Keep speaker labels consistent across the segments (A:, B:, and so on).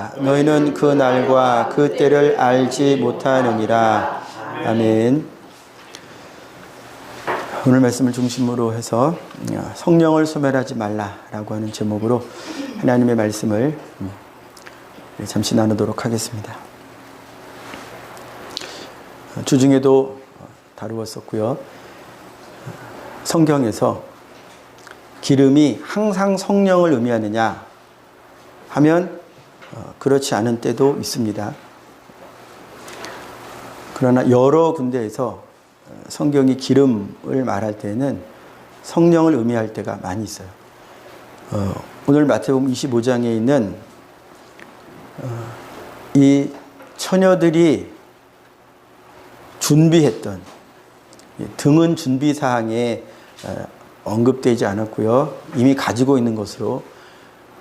A: 말라. 너희는 그 날과 그 때를 알지 못하느니라. 아멘. 오늘 말씀을 중심으로 해서 성령을 소멸하지 말라라고 하는 제목으로 하나님의 말씀을 잠시 나누도록 하겠습니다. 주중에도 다루었었고요. 성경에서 기름이 항상 성령을 의미하느냐 하면 그렇지 않은 때도 있습니다. 그러나 여러 군데에서 성경이 기름을 말할 때는 성령을 의미할 때가 많이 있어요. 오늘 마태복음 25장에 있는 이 처녀들이 준비했던 등은 준비사항에 언급되지 않았고요. 이미 가지고 있는 것으로.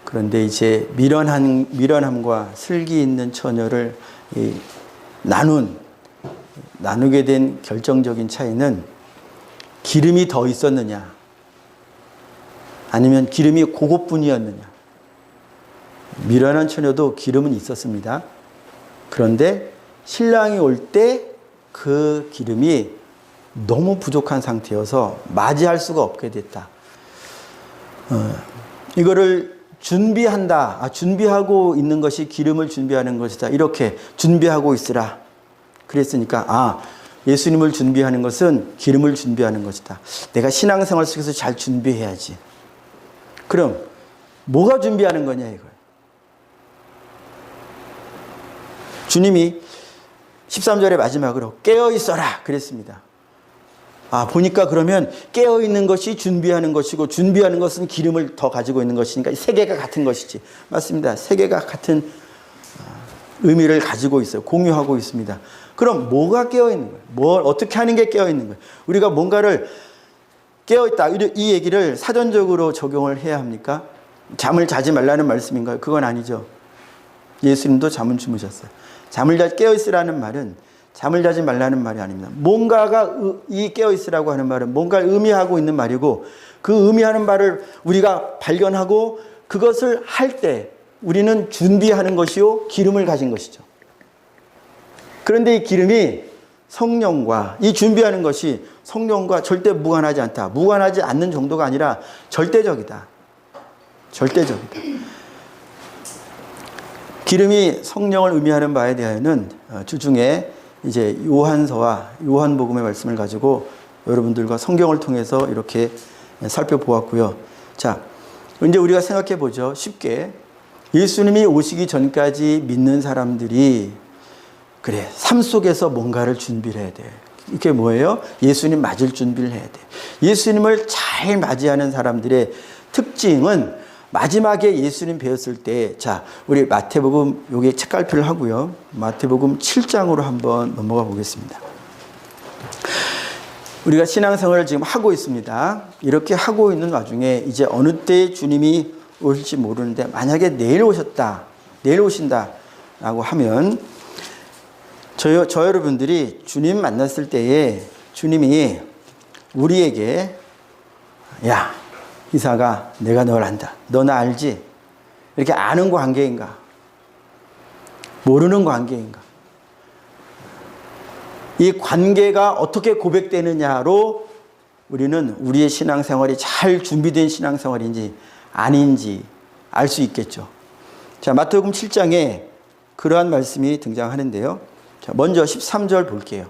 A: 그런데 이제 미련함과 슬기 있는 처녀를 나누게 된 결정적인 차이는 기름이 더 있었느냐 아니면 기름이 그것뿐이었느냐. 미련한 처녀도 기름은 있었습니다. 그런데 신랑이 올 때 그 기름이 너무 부족한 상태여서 맞이할 수가 없게 됐다. 이거를 준비한다. 준비하고 있는 것이 기름을 준비하는 것이다. 이렇게 준비하고 있으라. 그랬으니까 예수님을 준비하는 것은 기름을 준비하는 것이다. 내가 신앙생활 속에서 잘 준비해야지. 그럼 뭐가 준비하는 거냐 이거예요. 주님이 13절의 마지막으로 깨어있어라 그랬습니다. 보니까 그러면 깨어있는 것이 준비하는 것이고 준비하는 것은 기름을 더 가지고 있는 것이니까 세 개가 같은 것이지. 맞습니다. 세 개가 같은 의미를 가지고 있어요. 공유하고 있습니다. 그럼 뭐가 깨어있는 거예요? 뭘 어떻게 하는 게 깨어있는 거예요? 우리가 뭔가를 깨어있다 이 얘기를 사전적으로 적용을 해야 합니까? 잠을 자지 말라는 말씀인가요? 그건 아니죠. 예수님도 잠은 주무셨어요. 잠을 자 깨어있으라는 말은 잠을 자지 말라는 말이 아닙니다. 뭔가가 이 깨어있으라고 하는 말은 뭔가를 의미하고 있는 말이고 그 의미하는 말을 우리가 발견하고 그것을 할 때 우리는 준비하는 것이요 기름을 가진 것이죠. 그런데 이 기름이 성령과 이 준비하는 것이 성령과 절대 무관하지 않다. 무관하지 않는 정도가 아니라 절대적이다. 절대적이다. 기름이 성령을 의미하는 바에 대하여는 주중에 이제 요한서와 요한복음의 말씀을 가지고 여러분들과 성경을 통해서 이렇게 살펴보았고요. 자, 이제 우리가 생각해 보죠. 쉽게 예수님이 오시기 전까지 믿는 사람들이 그래 삶 속에서 뭔가를 준비를 해야 돼. 이게 뭐예요? 예수님 맞을 준비를 해야 돼. 예수님을 잘 맞이하는 사람들의 특징은 마지막에 예수님 배웠을 때, 자, 우리 마태복음 여기에 책갈피를 하고요. 마태복음 7장으로 한번 넘어가 보겠습니다. 우리가 신앙생활을 지금 하고 있습니다. 이렇게 하고 있는 와중에 이제 어느 때 주님이 오실지 모르는데 만약에 내일 오신다라고 하면 저 여러분들이 주님 만났을 때에 주님이 우리에게 야, 이사가 내가 널 안다. 너 나 알지? 이렇게 아는 관계인가? 모르는 관계인가? 이 관계가 어떻게 고백되느냐로 우리는 우리의 신앙생활이 잘 준비된 신앙생활인지 아닌지 알 수 있겠죠. 자, 마태복음 7장에 그러한 말씀이 등장하는데요. 자, 먼저 13절 볼게요.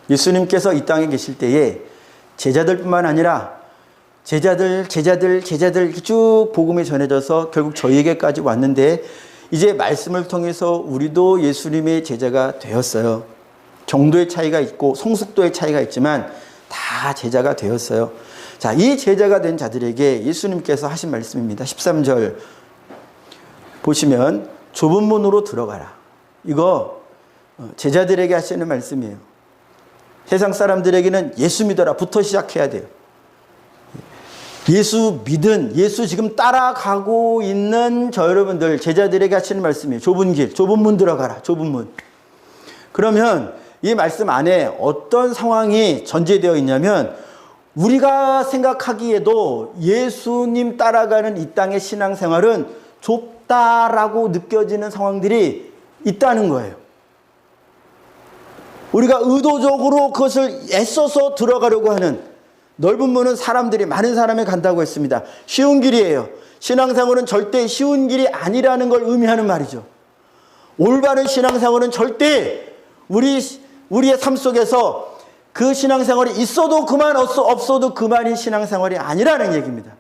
A: 예수님께서 이 땅에 계실 때에 제자들뿐만 아니라 제자들 쭉 복음이 전해져서 결국 저희에게까지 왔는데 이제 말씀을 통해서 우리도 예수님의 제자가 되었어요. 정도의 차이가 있고 성숙도의 차이가 있지만 다 제자가 되었어요. 자, 이 제자가 된 자들에게 예수님께서 하신 말씀입니다. 13절 보시면 좁은 문으로 들어가라. 이거 제자들에게 하시는 말씀이에요. 세상 사람들에게는 예수 믿어라부터 시작해야 돼요. 예수 믿은, 예수 지금 따라가고 있는 저 여러분들, 제자들에게 하시는 말씀이에요. 좁은 길, 좁은 문 들어가라. 좁은 문. 그러면 이 말씀 안에 어떤 상황이 전제되어 있냐면 우리가 생각하기에도 예수님 따라가는 이 땅의 신앙생활은 좁다라고 느껴지는 상황들이 있다는 거예요. 우리가 의도적으로 그것을 애써서 들어가려고 하는 넓은 문은 사람들이 많은 사람이 간다고 했습니다. 쉬운 길이에요. 신앙생활은 절대 쉬운 길이 아니라는 걸 의미하는 말이죠. 올바른 신앙생활은 절대 우리의 삶 속에서 그 신앙생활이 있어도 그만 없어도 그만인 신앙생활이 아니라는 얘기입니다.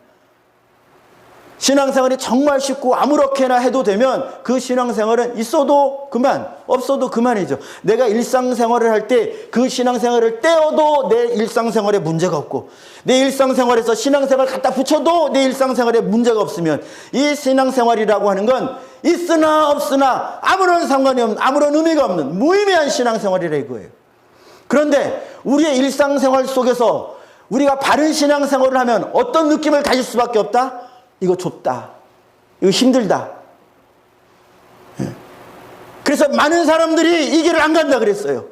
A: 신앙생활이 정말 쉽고 아무렇게나 해도 되면 그 신앙생활은 있어도 그만, 없어도 그만이죠. 내가 일상생활을 할 때 그 신앙생활을 떼어도 내 일상생활에 문제가 없고, 내 일상생활에서 신앙생활 갖다 붙여도 내 일상생활에 문제가 없으면 이 신앙생활이라고 하는 건 있으나 없으나 아무런 상관이 없는, 아무런 의미가 없는 무의미한 신앙생활이라 이거예요. 그런데 우리의 일상생활 속에서 우리가 바른 신앙생활을 하면 어떤 느낌을 가질 수밖에 없다? 이거 좁다. 이거 힘들다. 그래서 많은 사람들이 이 길을 안 간다 그랬어요.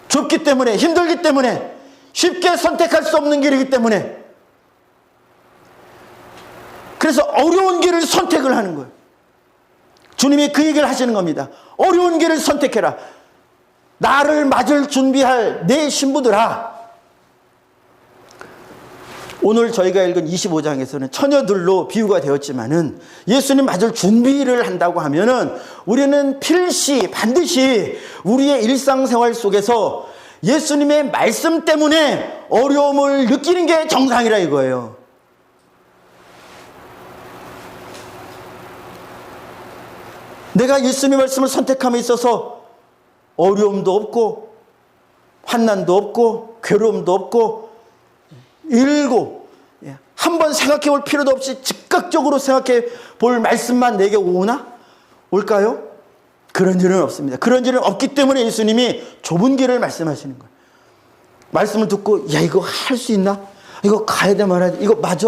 A: 좁기 때문에, 힘들기 때문에, 쉽게 선택할 수 없는 길이기 때문에. 그래서 어려운 길을 선택을 하는 거예요. 주님이 그 얘기를 하시는 겁니다. 어려운 길을 선택해라. 나를 맞을 준비할 내 신부들아. 오늘 저희가 읽은 25장에서는 처녀들로 비유가 되었지만은 예수님 맞을 준비를 한다고 하면은 우리는 반드시 우리의 일상생활 속에서 예수님의 말씀 때문에 어려움을 느끼는 게 정상이라 이거예요. 내가 예수님의 말씀을 선택함에 있어서 어려움도 없고 환난도 없고 괴로움도 없고 한번 생각해 볼 필요도 없이 즉각적으로 생각해 볼 말씀만 내게 오나? 올까요? 그런 일은 없습니다. 그런 일은 없기 때문에 예수님이 좁은 길을 말씀하시는 거예요. 말씀을 듣고 야 이거 할 수 있나? 이거 가야 돼 말아야 돼? 이거 맞아?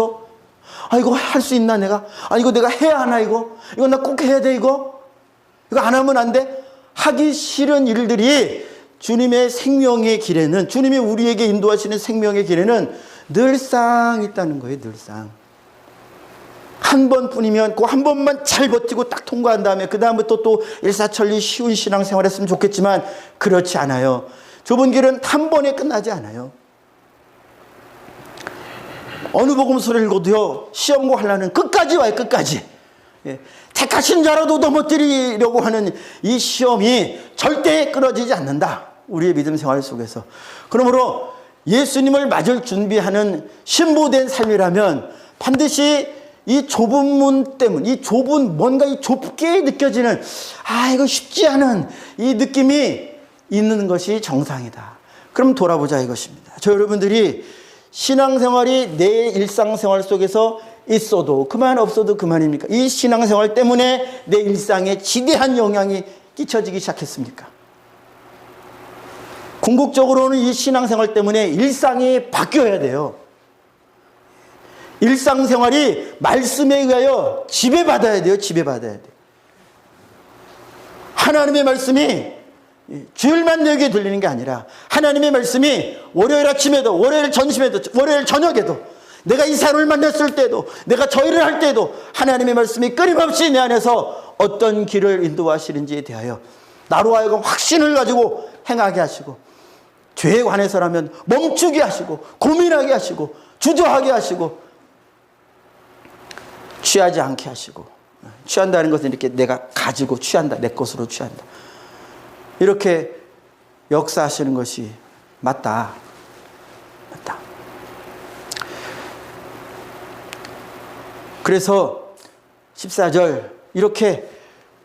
A: 이거 할 수 있나 내가? 이거 내가 해야 하나 이거? 이거 나 꼭 해야 돼 이거? 이거 안 하면 안 돼? 하기 싫은 일들이 주님의 생명의 길에는, 주님이 우리에게 인도하시는 생명의 길에는 늘상 있다는 거예요. 늘상. 한 번뿐이면 그 한 번만 잘 버티고 딱 통과한 다음에 그 다음부터 또 일사천리 쉬운 신앙생활 했으면 좋겠지만 그렇지 않아요. 좁은 길은 한 번에 끝나지 않아요. 어느 복음서를 읽어도요, 시험고 하려는 끝까지 와요. 끝까지. 택하신 자라도 넘어뜨리려고 하는 이 시험이 절대 끊어지지 않는다. 우리의 믿음 생활 속에서. 그러므로 예수님을 맞을 준비하는 신부된 삶이라면 반드시 이 좁은 문 때문에, 이 좁은, 뭔가 이 좁게 느껴지는, 이거 쉽지 않은 이 느낌이 있는 것이 정상이다. 그럼 돌아보자 이것입니다. 저 여러분들이 신앙생활이 내 일상생활 속에서 있어도 그만 없어도 그만입니까? 이 신앙생활 때문에 내 일상에 지대한 영향이 끼쳐지기 시작했습니까? 궁극적으로는 이 신앙생활 때문에 일상이 바뀌어야 돼요. 일상생활이 말씀에 의하여 지배받아야 돼요. 지배받아야 돼요. 하나님의 말씀이 주일만 내 귀에 들리는 게 아니라 하나님의 말씀이 월요일 아침에도, 월요일 점심에도, 월요일 저녁에도, 내가 이 사람을 만났을 때도, 내가 저 일을 할 때도 하나님의 말씀이 끊임없이 내 안에서 어떤 길을 인도하시는지에 대하여 나로 하여금 확신을 가지고 행하게 하시고, 죄에 관해서라면 멈추게 하시고, 고민하게 하시고, 주저하게 하시고, 취하지 않게 하시고, 취한다는 것은 이렇게 내가 가지고 취한다, 내 것으로 취한다, 이렇게 역사하시는 것이 맞다. 맞다. 그래서 14절, 이렇게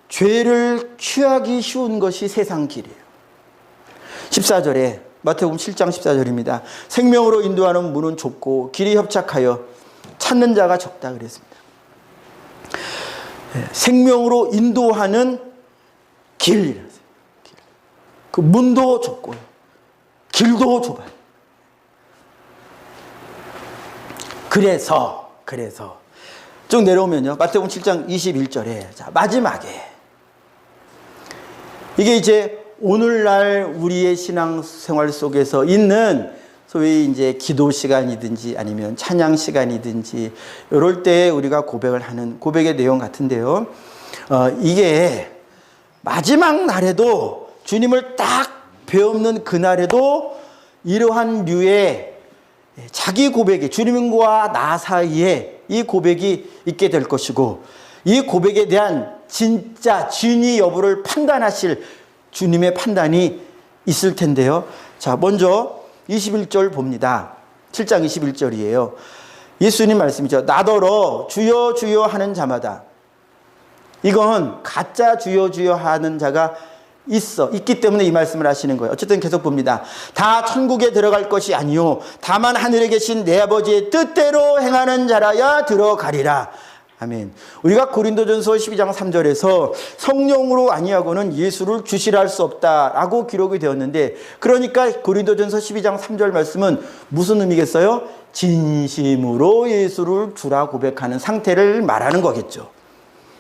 A: 죄를 취하기 쉬운 것이 세상 길이에요. 14절에 마태복음 7장 14절입니다. 생명으로 인도하는 문은 좁고 길이 협착하여 찾는 자가 적다 그랬습니다. 생명으로 인도하는 길이라서 그 문도 좁고 길도 좁아요. 그래서 쭉 내려오면요, 마태복음 7장 21절에 자, 마지막에 이게 이제 오늘날 우리의 신앙생활 속에서 있는 소위 이제 기도 시간이든지 아니면 찬양 시간이든지 이럴 때 우리가 고백을 하는 고백의 내용 같은데요. 이게 마지막 날에도 주님을 딱 배우는 그날에도 이러한 류의 자기 고백이 주님과 나 사이에 이 고백이 있게 될 것이고 이 고백에 대한 진짜 진위 여부를 판단하실 주님의 판단이 있을 텐데요. 자, 먼저 21절 봅니다. 7장 21절이에요. 예수님 말씀이죠. 나더러 주여 주여 하는 자마다. 이건 가짜 주여 주여 하는 자가 있기 때문에 이 말씀을 하시는 거예요. 어쨌든 계속 봅니다. 다 천국에 들어갈 것이 아니요 다만 하늘에 계신 내 아버지의 뜻대로 행하는 자라야 들어가리라. 아멘. 우리가 고린도전서 12장 3절에서 성령으로 아니하고는 예수를 주시라 할 수 없다라고 기록이 되었는데, 그러니까 고린도전서 12장 3절 말씀은 무슨 의미겠어요? 진심으로 예수를 주라 고백하는 상태를 말하는 거겠죠.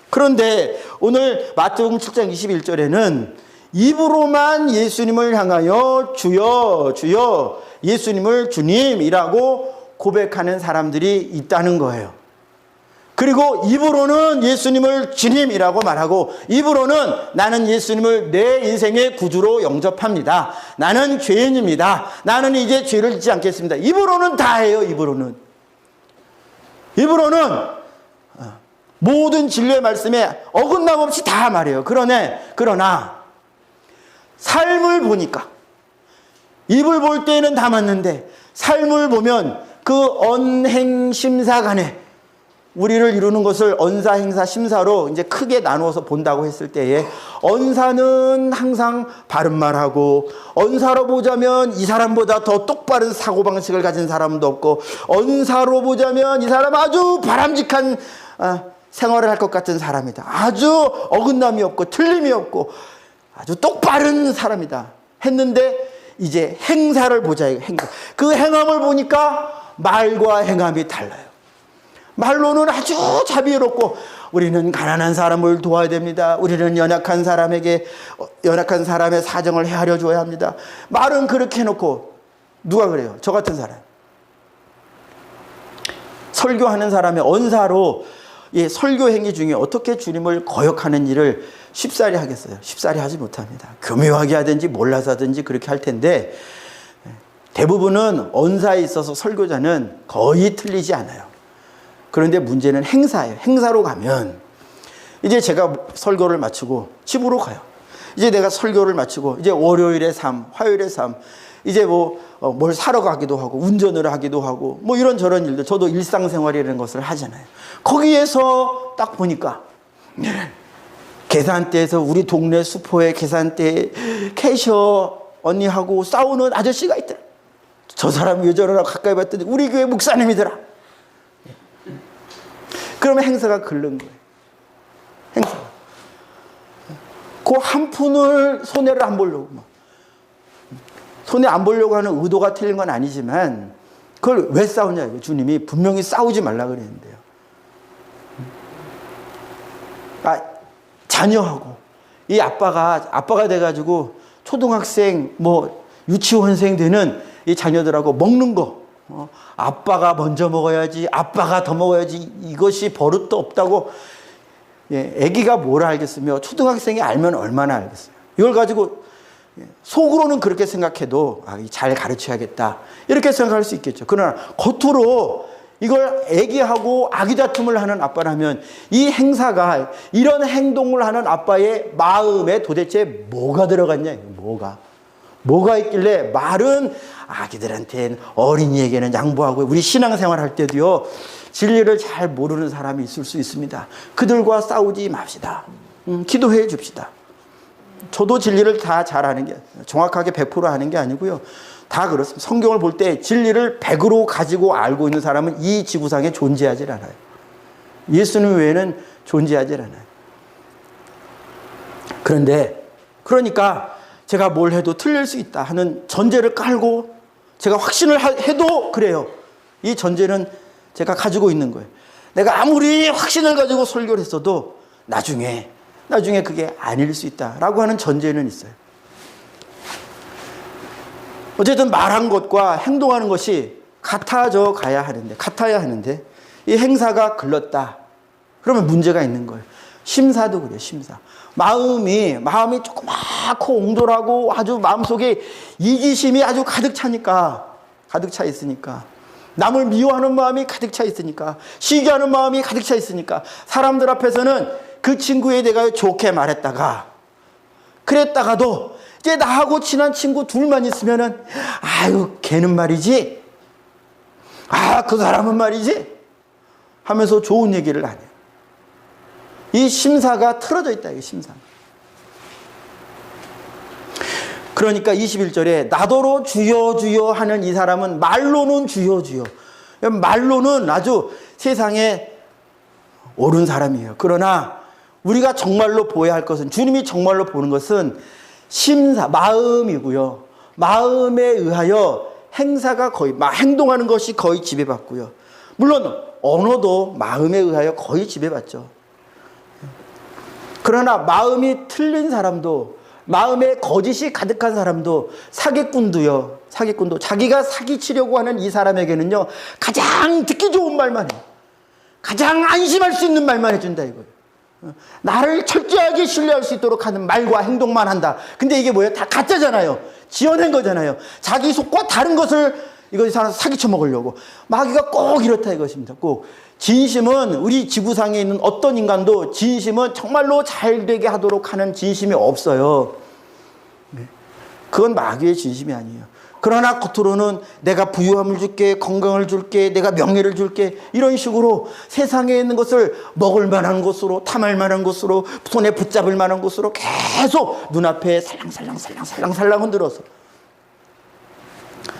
A: 그런데 오늘 마태복음 7장 21절에는 입으로만 예수님을 향하여 주여 주여 예수님을 주님이라고 고백하는 사람들이 있다는 거예요. 그리고 입으로는 예수님을 주님이라고 말하고 입으로는 나는 예수님을 내 인생의 구주로 영접합니다. 나는 죄인입니다. 나는 이제 죄를 짓지 않겠습니다. 입으로는 다 해요. 입으로는 모든 진리의 말씀에 어긋남 없이 다 말해요. 그러나 삶을 보니까 입을 볼 때는 다 맞는데 삶을 보면 그 언행심사간에 우리를 이루는 것을 언사, 행사, 심사로 이제 크게 나누어서 본다고 했을 때에 언사는 항상 바른 말하고, 언사로 보자면 이 사람보다 더 똑바른 사고방식을 가진 사람도 없고, 언사로 보자면 이 사람 아주 바람직한 생활을 할 것 같은 사람이다. 아주 어긋남이 없고 틀림이 없고 아주 똑바른 사람이다 했는데 이제 행사를 보자. 그 행함을 보니까 말과 행함이 달라요. 말로는 아주 자비롭고 우리는 가난한 사람을 도와야 됩니다. 우리는 연약한 사람의 사정을 헤아려 줘야 합니다. 말은 그렇게 해놓고 누가 그래요? 저 같은 사람. 설교하는 사람의 언사로 설교 행위 중에 어떻게 주님을 거역하는 일을 쉽사리 하겠어요? 쉽사리 하지 못합니다. 교묘하게 하든지 몰라서 하든지 그렇게 할 텐데 대부분은 언사에 있어서 설교자는 거의 틀리지 않아요. 그런데 문제는 행사예요. 행사로 가면 이제 제가 설교를 마치고 집으로 가요. 이제 내가 설교를 마치고 이제 월요일의 삶, 화요일의 삶, 이제 뭘 사러 가기도 하고 운전을 하기도 하고 이런저런 일들, 저도 일상생활이라는 것을 하잖아요. 거기에서 딱 보니까 계산대에서 우리 동네 수포의 계산대 캐셔 언니하고 싸우는 아저씨가 있더라. 저 사람 왜 저러나 가까이 봤더니 우리 교회 목사님이더라. 그러면 행사가 긁는 거예요. 행사가. 그 한 푼을 손해를 안 보려고. 손해 안 보려고 하는 의도가 틀린 건 아니지만 그걸 왜 싸우냐. 주님이 분명히 싸우지 말라 그랬는데요. 자녀하고 이 아빠가 돼가지고 초등학생 유치원생 되는 이 자녀들하고 먹는 거. 아빠가 먼저 먹어야지, 아빠가 더 먹어야지, 이것이 버릇도 없다고. 애기가 뭘 알겠으며 초등학생이 알면 얼마나 알겠어요. 이걸 가지고 속으로는 그렇게 생각해도 잘 가르쳐야겠다 이렇게 생각할 수 있겠죠. 그러나 겉으로 이걸 애기하고 아기다툼을 하는 아빠라면 이 행사가, 이런 행동을 하는 아빠의 마음에 도대체 뭐가 들어갔냐. 뭐가 있길래 말은 아기들한테는, 어린이에게는 양보하고, 우리 신앙생활 할 때도요 진리를 잘 모르는 사람이 있을 수 있습니다. 그들과 싸우지 맙시다. 기도해 줍시다. 저도 진리를 다 잘 아는 게, 정확하게 100% 아는 게 아니고요, 다 그렇습니다. 성경을 볼 때 진리를 100으로 가지고 알고 있는 사람은 이 지구상에 존재하지 않아요. 예수님 외에는 존재하지 않아요. 그러니까 제가 뭘 해도 틀릴 수 있다 하는 전제를 깔고 제가 확신을 해도 그래요. 이 전제는 제가 가지고 있는 거예요. 내가 아무리 확신을 가지고 설교를 했어도 나중에 그게 아닐 수 있다라고 하는 전제는 있어요. 어쨌든 말한 것과 행동하는 것이 같아야 하는데 이 행사가 글렀다. 그러면 문제가 있는 거예요. 심사도 그래요. 심사. 마음이 조그맣고 옹졸하고 아주 마음속에 이기심이 아주 가득 차 있으니까 남을 미워하는 마음이 가득 차 있으니까 시기하는 마음이 가득 차 있으니까 사람들 앞에서는 그 친구에 대하여 좋게 말했다가 그랬다가도 이제 나하고 친한 친구 둘만 있으면은 아유 걔는 말이지 그 사람은 말이지 하면서 좋은 얘기를 안 해요. 이 심사가 틀어져 있다. 이 심사. 그러니까 21절에 나더러 주여 주여 하는 이 사람은 말로는 주여 주여. 말로는 아주 세상에 옳은 사람이에요. 그러나 우리가 정말로 보아야 할 것은 주님이 정말로 보는 것은 심사, 마음이고요. 마음에 의하여 행동하는 것이 거의 지배받고요. 물론 언어도 마음에 의하여 거의 지배받죠. 그러나 마음이 틀린 사람도 마음에 거짓이 가득한 사람도 사기꾼도 자기가 사기치려고 하는 이 사람에게는요 가장 듣기 좋은 말만 해요. 가장 안심할 수 있는 말만 해준다 이거예요. 나를 철저하게 신뢰할 수 있도록 하는 말과 행동만 한다. 근데 이게 뭐예요? 다 가짜잖아요. 지어낸 거잖아요. 자기 속과 다른 것을 이거 사기쳐 먹으려고. 마귀가 꼭 이렇다 이것입니다. 꼭 진심은 우리 지구상에 있는 어떤 인간도 진심은 정말로 잘 되게 하도록 하는 진심이 없어요. 그건 마귀의 진심이 아니에요. 그러나 겉으로는 내가 부유함을 줄게, 건강을 줄게, 내가 명예를 줄게 이런 식으로 세상에 있는 것을 먹을 만한 것으로 탐할 만한 것으로 손에 붙잡을 만한 것으로 계속 눈앞에 살랑살랑 흔들어서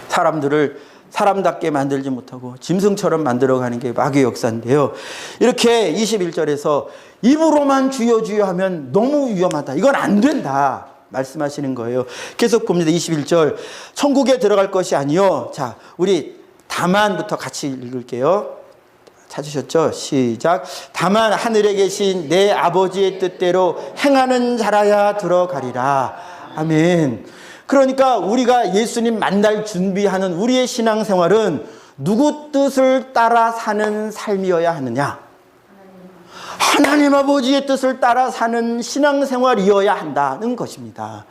A: 사람들을 사람답게 만들지 못하고 짐승처럼 만들어가는 게 마귀의 역사인데요. 이렇게 21절에서 입으로만 주여 주여 하면 너무 위험하다. 이건 안 된다. 말씀하시는 거예요. 계속 봅니다. 21절. 천국에 들어갈 것이 아니요. 자, 우리 다만부터 같이 읽을게요. 찾으셨죠? 시작. 다만 하늘에 계신 내 아버지의 뜻대로 행하는 자라야 들어가리라. 아멘. 그러니까 우리가 예수님 만날 준비하는 우리의 신앙생활은 누구 뜻을 따라 사는 삶이어야 하느냐? 하나님 아버지의 뜻을 따라 사는 신앙생활이어야 한다는 것입니다.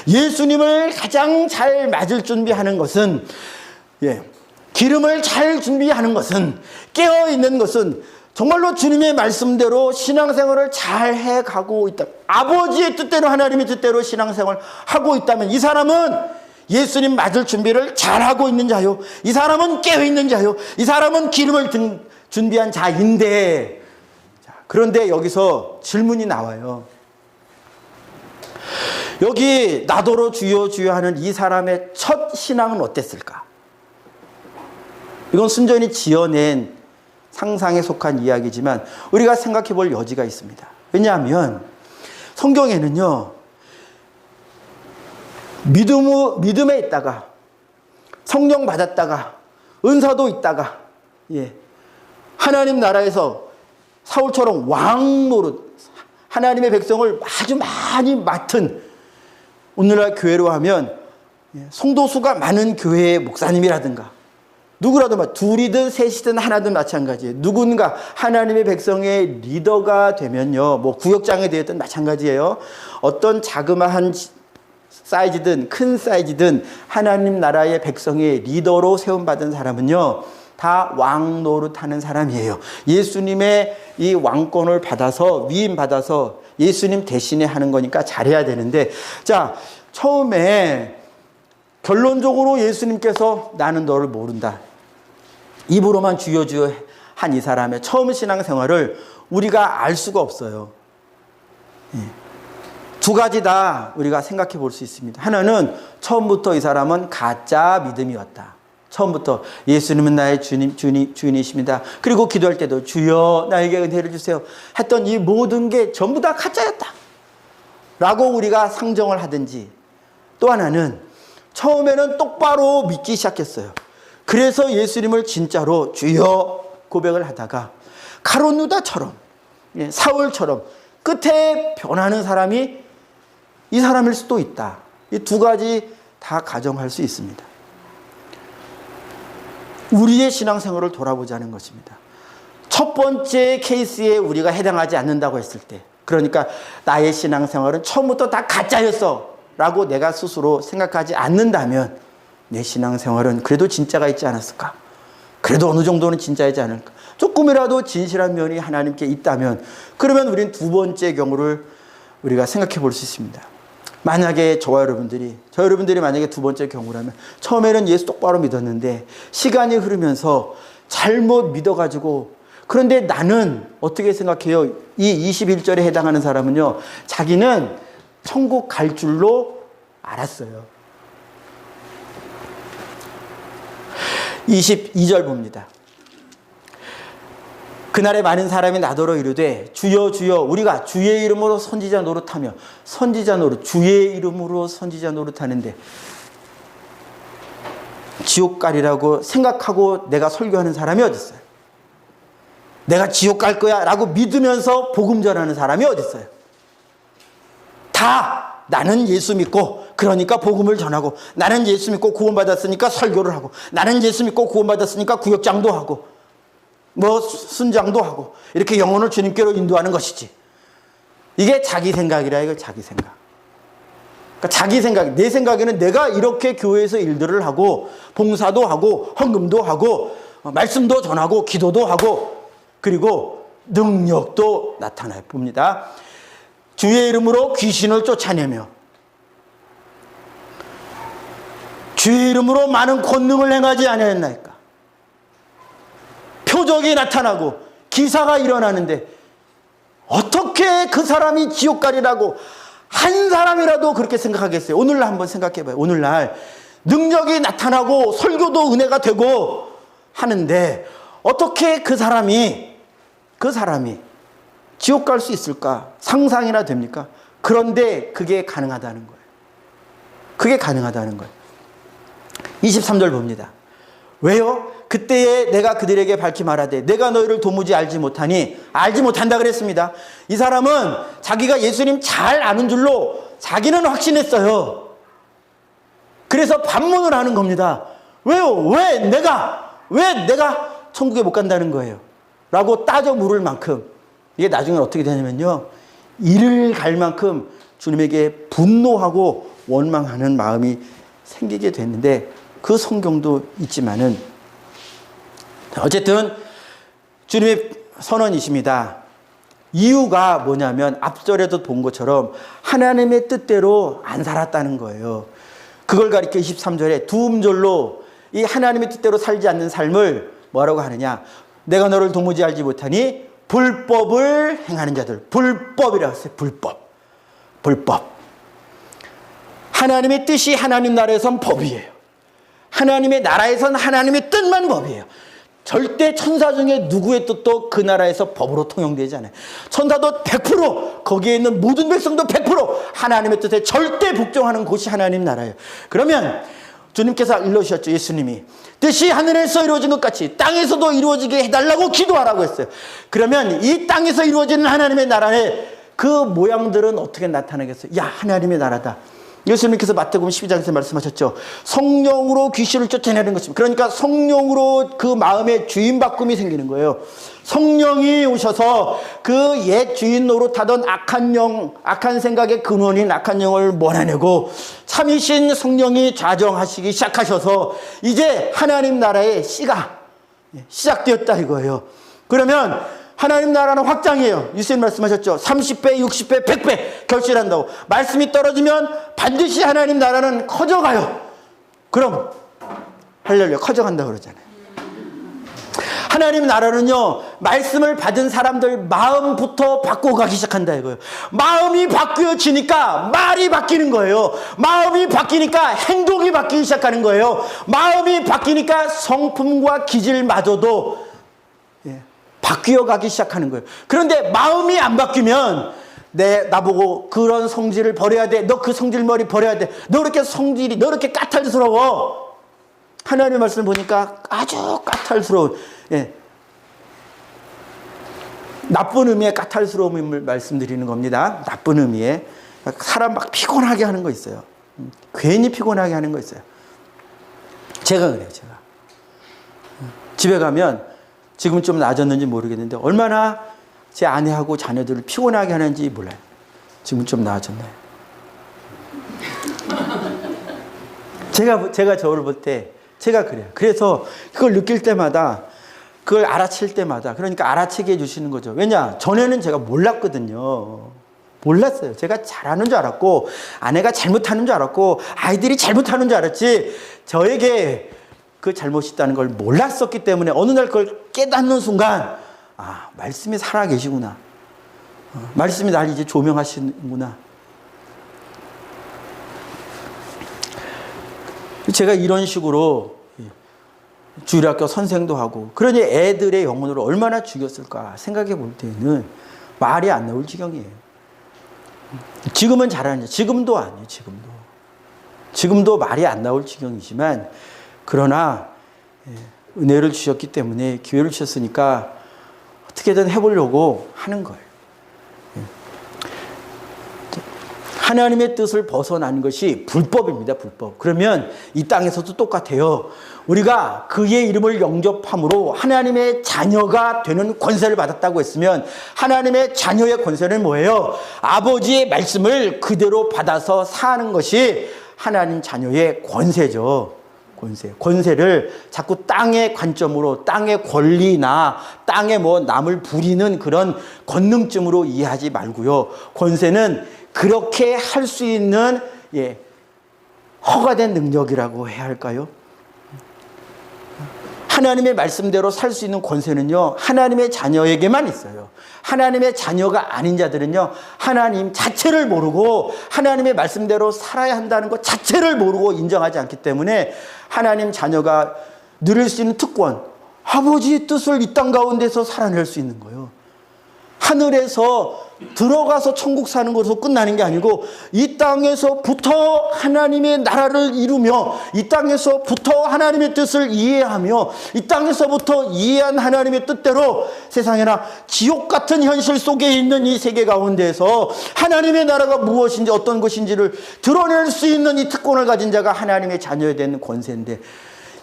A: 예수님을 가장 잘 맞을 준비하는 것은 기름을 잘 준비하는 것은 깨어있는 것은 정말로 주님의 말씀대로 신앙생활을 잘 해가고 있다. 아버지의 뜻대로 하나님의 뜻대로 신앙생활을 하고 있다면 이 사람은 예수님 맞을 준비를 잘하고 있는 자요. 이 사람은 깨어있는 자요. 이 사람은 기름을 준비한 자인데 그런데 여기서 질문이 나와요. 여기 나더러 주여 주여 하는 이 사람의 첫 신앙은 어땠을까? 이건 순전히 지어낸 상상에 속한 이야기지만 우리가 생각해 볼 여지가 있습니다. 왜냐하면 성경에는요, 믿음에 있다가 성령 받았다가 은사도 있다가 하나님 나라에서 사울처럼 왕 노릇 하나님의 백성을 아주 많이 맡은 오늘날 교회로 하면 성도수가 많은 교회의 목사님이라든가 누구라도 둘이든 셋이든 하나든 마찬가지예요. 누군가 하나님의 백성의 리더가 되면요, 뭐 구역장이 되었든 마찬가지예요. 어떤 자그마한 사이즈든 큰 사이즈든 하나님 나라의 백성의 리더로 세움받은 사람은요 다 왕 노릇하는 사람이에요. 예수님의 이 왕권을 받아서 위임 받아서 예수님 대신에 하는 거니까 잘해야 되는데, 자, 처음에 결론적으로 예수님께서 나는 너를 모른다. 입으로만 주여 주여 한 이 사람의 처음 신앙생활을 우리가 알 수가 없어요. 두 가지 다 우리가 생각해 볼 수 있습니다. 하나는 처음부터 이 사람은 가짜 믿음이었다. 처음부터 예수님은 나의 주인이십니다. 그리고 기도할 때도 주여 나에게 은혜를 주세요 했던 이 모든 게 전부 다 가짜였다 라고 우리가 상정을 하든지, 또 하나는 처음에는 똑바로 믿기 시작했어요. 그래서 예수님을 진짜로 주여 고백을 하다가 가룟 유다처럼 사울처럼 끝에 변하는 사람이 이 사람일 수도 있다. 이 두 가지 다 가정할 수 있습니다. 우리의 신앙생활을 돌아보자는 것입니다. 첫 번째 케이스에 우리가 해당하지 않는다고 했을 때, 그러니까 나의 신앙생활은 처음부터 다 가짜였어 라고 내가 스스로 생각하지 않는다면 내 신앙생활은 그래도 진짜가 있지 않았을까? 그래도 어느 정도는 진짜이지 않을까? 조금이라도 진실한 면이 하나님께 있다면, 그러면 우리는 두 번째 경우를 우리가 생각해 볼 수 있습니다. 만약에 저와 여러분들이 만약에 두 번째 경우라면, 처음에는 예수 똑바로 믿었는데 시간이 흐르면서 잘못 믿어가지고, 그런데 나는 어떻게 생각해요? 이 21절에 해당하는 사람은요, 자기는 천국 갈 줄로 알았어요. 22절 봅니다. 그날에 많은 사람이 나더러 이르되 주여 주여 우리가 주의 이름으로 선지자 노릇하며, 선지자 노릇, 주의 이름으로 선지자 노릇하는데 지옥 가리라고 생각하고 내가 설교하는 사람이 어디 있어요? 내가 지옥 갈 거야 라고 믿으면서 복음 전하는 사람이 어디 있어요? 다 나는 예수 믿고 그러니까 복음을 전하고, 나는 예수 믿고 구원받았으니까 설교를 하고, 나는 예수 믿고 구원받았으니까 구역장도 하고 뭐 순장도 하고, 이렇게 영혼을 주님께로 인도하는 것이지. 이게 자기 생각이라, 이거 자기 생각. 그러니까 자기 생각, 내 생각에는 내가 이렇게 교회에서 일들을 하고 봉사도 하고 헌금도 하고 말씀도 전하고 기도도 하고 그리고 능력도 나타나 봅니다. 주의 이름으로 귀신을 쫓아내며 주의 이름으로 많은 권능을 행하지 아니하였나이까. 표적이 나타나고 기사가 일어나는데 어떻게 그 사람이 지옥 가리라고 한 사람이라도 그렇게 생각하겠어요? 오늘날 한번 생각해봐요. 오늘날 능력이 나타나고 설교도 은혜가 되고 하는데 어떻게 그 사람이 지옥 갈 수 있을까? 상상이나 됩니까? 그런데 그게 가능하다는 거예요. 그게 가능하다는 거예요. 23절 봅니다. 왜요? 그때에 내가 그들에게 밝히 말하되 내가 너희를 도무지 알지 못하니, 알지 못한다 그랬습니다. 이 사람은 자기가 예수님 잘 아는 줄로 자기는 확신했어요. 그래서 반문을 하는 겁니다. 왜요? 왜 내가 천국에 못 간다는 거예요? 라고 따져 물을 만큼, 이게 나중에 어떻게 되냐면요, 이를 갈 만큼 주님에게 분노하고 원망하는 마음이 생기게 됐는데, 그 성경도 있지만은 어쨌든 주님의 선언이십니다. 이유가 뭐냐면 앞절에도 본 것처럼 하나님의 뜻대로 안 살았다는 거예요. 그걸 가리켜 23절에 두 음절로 이 하나님의 뜻대로 살지 않는 삶을 뭐라고 하느냐, 내가 너를 도무지 알지 못하니 불법을 행하는 자들. 불법이라고 했어요. 불법. 하나님의 뜻이 하나님 나라에선 법이에요. 하나님의 나라에선 하나님의 뜻만 법이에요. 절대 천사 중에 누구의 뜻도 그 나라에서 법으로 통용되지 않아요. 천사도 100%, 거기에 있는 모든 백성도 100% 하나님의 뜻에 절대 복종하는 곳이 하나님 나라예요. 그러면 주님께서 일러주셨죠. 예수님이 뜻이 하늘에서 이루어진 것 같이 땅에서도 이루어지게 해달라고 기도하라고 했어요. 그러면 이 땅에서 이루어지는 하나님의 나라의 그 모양들은 어떻게 나타나겠어요? 야, 하나님의 나라다. 예수님께서 마태복음 12장에서 말씀하셨죠. 성령으로 귀신을 쫓아내는 것입니다. 그러니까 성령으로 그 마음의 주인 바꿈이 생기는 거예요. 성령이 오셔서 그 옛 주인 노릇하던 악한 생각의 근원인 악한 영을 몰아내고 참이신 성령이 좌정하시기 시작하셔서 이제 하나님 나라의 씨가 시작되었다 이거예요. 그러면 하나님 나라는 확장이에요. 예수님 말씀하셨죠. 30배, 60배, 100배 결실한다고. 말씀이 떨어지면 반드시 하나님 나라는 커져가요. 그럼 할렐루야, 커져간다고 그러잖아요. 하나님 나라는요, 말씀을 받은 사람들 마음부터 바꿔가기 시작한다 이거예요. 마음이 바뀌어지니까 말이 바뀌는 거예요. 마음이 바뀌니까 행동이 바뀌기 시작하는 거예요. 마음이 바뀌니까 성품과 기질마저도 바뀌어가기 시작하는 거예요. 그런데 마음이 안 바뀌면 나보고 그런 성질을 버려야 돼. 너 그 성질머리 버려야 돼. 너 그렇게 성질이, 너 그렇게 까탈스러워. 하나님의 말씀을 보니까 아주 까탈스러운, 나쁜 의미의 까탈스러움을 말씀드리는 겁니다. 나쁜 의미의. 사람 막 피곤하게 하는 거 있어요. 괜히 피곤하게 하는 거 있어요. 제가 그래요, 제가. 집에 가면 지금 좀 나아졌는지 모르겠는데 얼마나 제 아내하고 자녀들을 피곤하게 하는지 몰라요. 지금 좀 나아졌나요? 제가 저를 볼 때 제가 그래요. 그래서 그걸 느낄 때마다 그걸 알아챌 때마다 그러니까 알아채게 해주시는 거죠. 왜냐? 전에는 제가 몰랐거든요. 몰랐어요. 제가 잘하는 줄 알았고 아내가 잘못하는 줄 알았고 아이들이 잘못하는 줄 알았지 저에게 그 잘못이 있다는 걸 몰랐었기 때문에 어느 날 그걸 깨닫는 순간 아, 말씀이 살아계시구나. 말씀이 날 이제 조명하시는구나. 제가 이런 식으로 주일학교 선생도 하고 그러니 애들의 영혼을 얼마나 죽였을까 생각해 볼 때는 말이 안 나올 지경이에요. 지금은 잘하는데 지금도 아니에요. 지금도 말이 안 나올 지경이지만 그러나 은혜를 주셨기 때문에 기회를 주셨으니까 어떻게든 해보려고 하는 거예요. 하나님의 뜻을 벗어나는 것이 불법입니다. 불법. 그러면 이 땅에서도 똑같아요. 우리가 그의 이름을 영접함으로 하나님의 자녀가 되는 권세를 받았다고 했으면 하나님의 자녀의 권세는 뭐예요? 아버지의 말씀을 그대로 받아서 사는 것이 하나님 자녀의 권세죠. 권세를 자꾸 땅의 관점으로 땅의 권리나 땅에 뭐 남을 부리는 그런 권능쯤으로 이해하지 말고요. 권세는 그렇게 할 수 있는 허가된 능력이라고 해야 할까요? 하나님의 말씀대로 살 수 있는 권세는요, 하나님의 자녀에게만 있어요. 하나님의 자녀가 아닌 자들은요, 하나님 자체를 모르고 하나님의 말씀대로 살아야 한다는 것 자체를 모르고 인정하지 않기 때문에 하나님 자녀가 누릴 수 있는 특권, 아버지의 뜻을 이 땅 가운데서 살아낼 수 있는 거예요. 하늘에서 들어가서 천국 사는 것으로 끝나는 게 아니고 이 땅에서부터 하나님의 나라를 이루며 이 땅에서부터 하나님의 뜻을 이해하며 이 땅에서부터 이해한 하나님의 뜻대로 세상에나 지옥 같은 현실 속에 있는 이 세계 가운데에서 하나님의 나라가 무엇인지 어떤 것인지를 드러낼 수 있는 이 특권을 가진 자가 하나님의 자녀에 대한 권세인데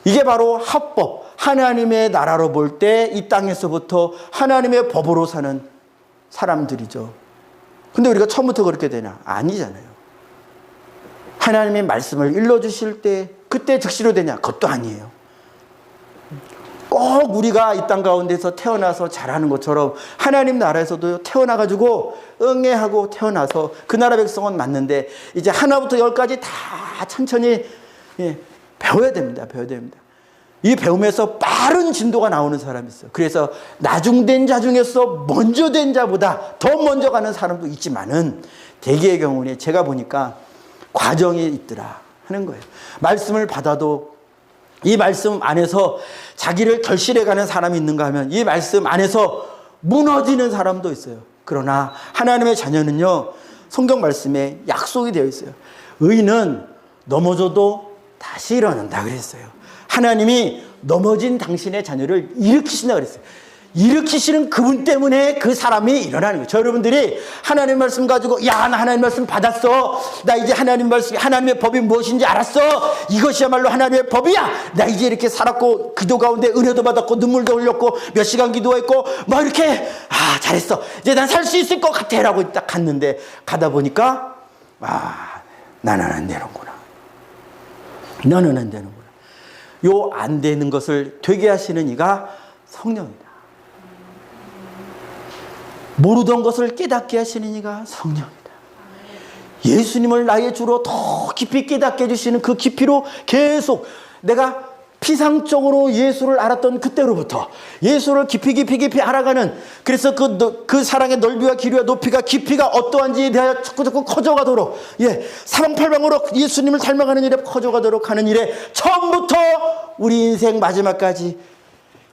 A: 이게 바로 합법, 하나님의 나라로 볼 때 이 땅에서부터 하나님의 법으로 사는 사람들이죠. 근데 우리가 처음부터 그렇게 되냐? 아니잖아요. 하나님의 말씀을 일러주실 때 그때 즉시로 되냐? 그것도 아니에요. 꼭 우리가 이 땅 가운데서 태어나서 잘하는 것처럼 하나님 나라에서도 태어나가지고 응애하고 태어나서 그 나라 백성은 맞는데 이제 하나부터 열까지 다 천천히 배워야 됩니다. 이 배움에서 빠른 진도가 나오는 사람이 있어요. 그래서 나중된 자 중에서 먼저 된 자보다 더 먼저 가는 사람도 있지만은 대개의 경우는 제가 보니까 과정이 있더라 하는 거예요. 말씀을 받아도 이 말씀 안에서 자기를 결실해가는 사람이 있는가 하면 이 말씀 안에서 무너지는 사람도 있어요. 그러나 하나님의 자녀는요, 성경 말씀에 약속이 되어 있어요. 의인은 넘어져도 다시 일어난다 그랬어요. 하나님이 넘어진 당신의 자녀를 일으키신다 그랬어요. 일으키시는 그분 때문에 그 사람이 일어나는 거예요. 저 여러분들이 하나님 말씀 가지고 야, 나 하나님 말씀 받았어. 나 이제 하나님 말씀, 하나님의 법이 무엇인지 알았어. 이것이야말로 하나님의 법이야. 나 이제 이렇게 살았고 기도 가운데 은혜도 받았고 눈물도 흘렸고 몇 시간 기도했고 뭐 이렇게 잘했어. 이제 난 살 수 있을 것 같아 라고 딱 갔는데 가다 보니까 나는 안 되는구나. 너는 안 되는구나. 요 안 되는 것을 되게 하시는 이가 성령이다. 모르던 것을 깨닫게 하시는 이가 성령이다. 예수님을 나의 주로 더 깊이 깨닫게 해주시는 그 깊이로 계속 내가 피상적으로 예수를 알았던 그때로부터 예수를 깊이 알아가는, 그래서 그 사랑의 넓이와 길이와 높이가 깊이가 어떠한지에 대하여 자꾸 커져가도록, 사방팔방으로 예수님을 닮아가는 일에 커져가도록 하는 일에 처음부터 우리 인생 마지막까지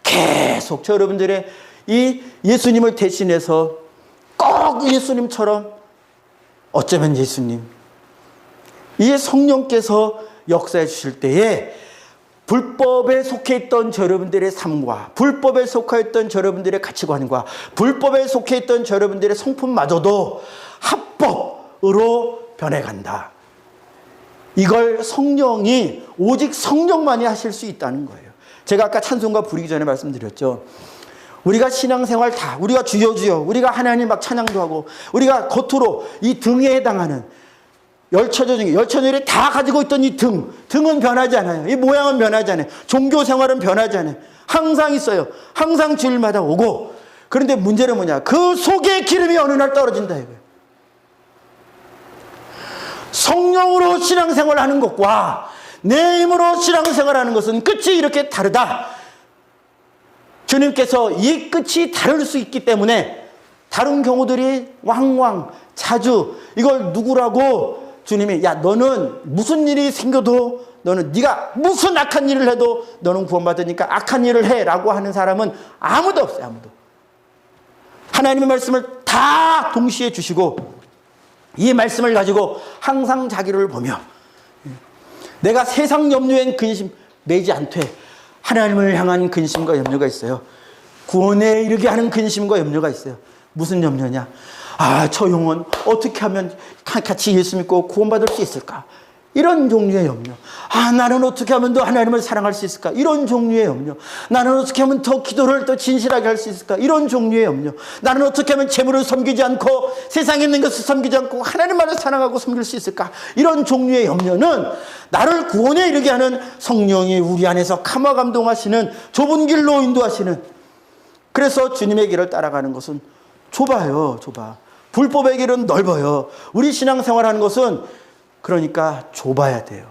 A: 계속 저 여러분들의 이 예수님을 대신해서 꼭 예수님처럼, 어쩌면 예수님, 이 성령께서 역사해 주실 때에 불법에 속해 있던 저 여러분들의 삶과 불법에 속해 있던 저 여러분들의 가치관과 불법에 속해 있던 저 여러분들의 성품마저도 합법으로 변해간다. 이걸 성령이, 오직 성령만이 하실 수 있다는 거예요. 제가 아까 찬송가 부르기 전에 말씀드렸죠. 우리가 신앙생활 다, 우리가 주여 주여, 우리가 하나님 막 찬양도 하고, 우리가 겉으로 이 등에 해당하는 열처저 중에 열처녀들이 다 가지고 있던 이 등은 변하지 않아요. 이 모양은 변하지 않아요. 종교 생활은 변하지 않아요. 항상 있어요. 항상 주일마다 오고. 그런데 문제는 뭐냐? 그 속에 기름이 어느 날 떨어진다 이거예요. 성령으로 신앙생활을 하는 것과 내 힘으로 신앙생활을 하는 것은 끝이 이렇게 다르다. 주님께서 이 끝이 다를 수 있기 때문에 다른 경우들이 왕왕 자주 이걸 누구라고 주님이 야 너는 무슨 일이 생겨도 너는 네가 무슨 악한 일을 해도 너는 구원받으니까 악한 일을 해라고 하는 사람은 아무도 없어요. 아무도. 하나님의 말씀을 다 동시에 주시고 이 말씀을 가지고 항상 자기를 보며 내가 세상 염려엔 근심 매지 않되 하나님을 향한 근심과 염려가 있어요. 구원에 이르게 하는 근심과 염려가 있어요. 무슨 염려냐? 아, 저 영혼 어떻게 하면 같이 예수 믿고 구원받을 수 있을까? 이런 종류의 염려. 아, 나는 어떻게 하면 더 하나님을 사랑할 수 있을까? 이런 종류의 염려. 나는 어떻게 하면 더 기도를 더 진실하게 할 수 있을까? 이런 종류의 염려. 나는 어떻게 하면 재물을 섬기지 않고 세상에 있는 것을 섬기지 않고 하나님만을 사랑하고 섬길 수 있을까? 이런 종류의 염려는 나를 구원에 이르게 하는 성령이 우리 안에서 감화감동하시는 좁은 길로 인도하시는, 그래서 주님의 길을 따라가는 것은 좁아요. 좁아. 불법의 길은 넓어요. 우리 신앙생활하는 것은 그러니까 좁아야 돼요.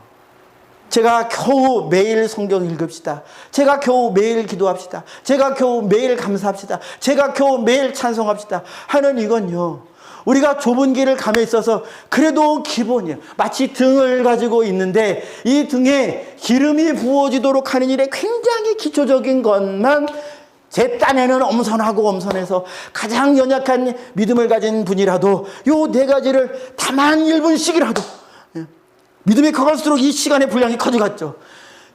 A: 제가 겨우 매일 성경 읽읍시다. 제가 겨우 매일 기도합시다. 제가 겨우 매일 감사합시다. 제가 겨우 매일 찬송합시다 하는 이건요, 우리가 좁은 길을 감에 있어서 그래도 기본이에요. 마치 등을 가지고 있는데 이 등에 기름이 부어지도록 하는 일에 굉장히 기초적인 것만 제 딴에는 엄선하고 엄선해서 가장 연약한 믿음을 가진 분이라도 요 네 가지를 다만 1분씩이라도, 믿음이 커갈수록 이 시간의 분량이 커져갔죠.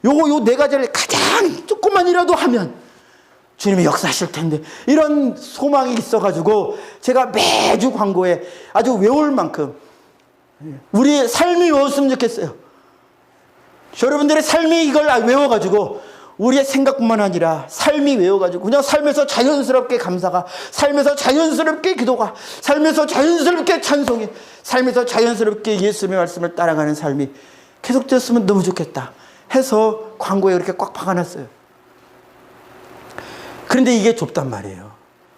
A: 요 네 가지를 가장 조금만이라도 하면 주님이 역사하실 텐데, 이런 소망이 있어가지고 제가 매주 광고에 아주 외울 만큼 우리 삶이 외웠으면 좋겠어요. 여러분들의 삶이 이걸 외워가지고 우리의 생각뿐만 아니라 삶이 외워가지고 그냥 삶에서 자연스럽게 감사가, 삶에서 자연스럽게 기도가, 삶에서 자연스럽게 찬송이, 삶에서 자연스럽게 예수님의 말씀을 따라가는 삶이 계속되었으면 너무 좋겠다 해서 광고에 그렇게 꽉 박아놨어요. 그런데 이게 좁단 말이에요.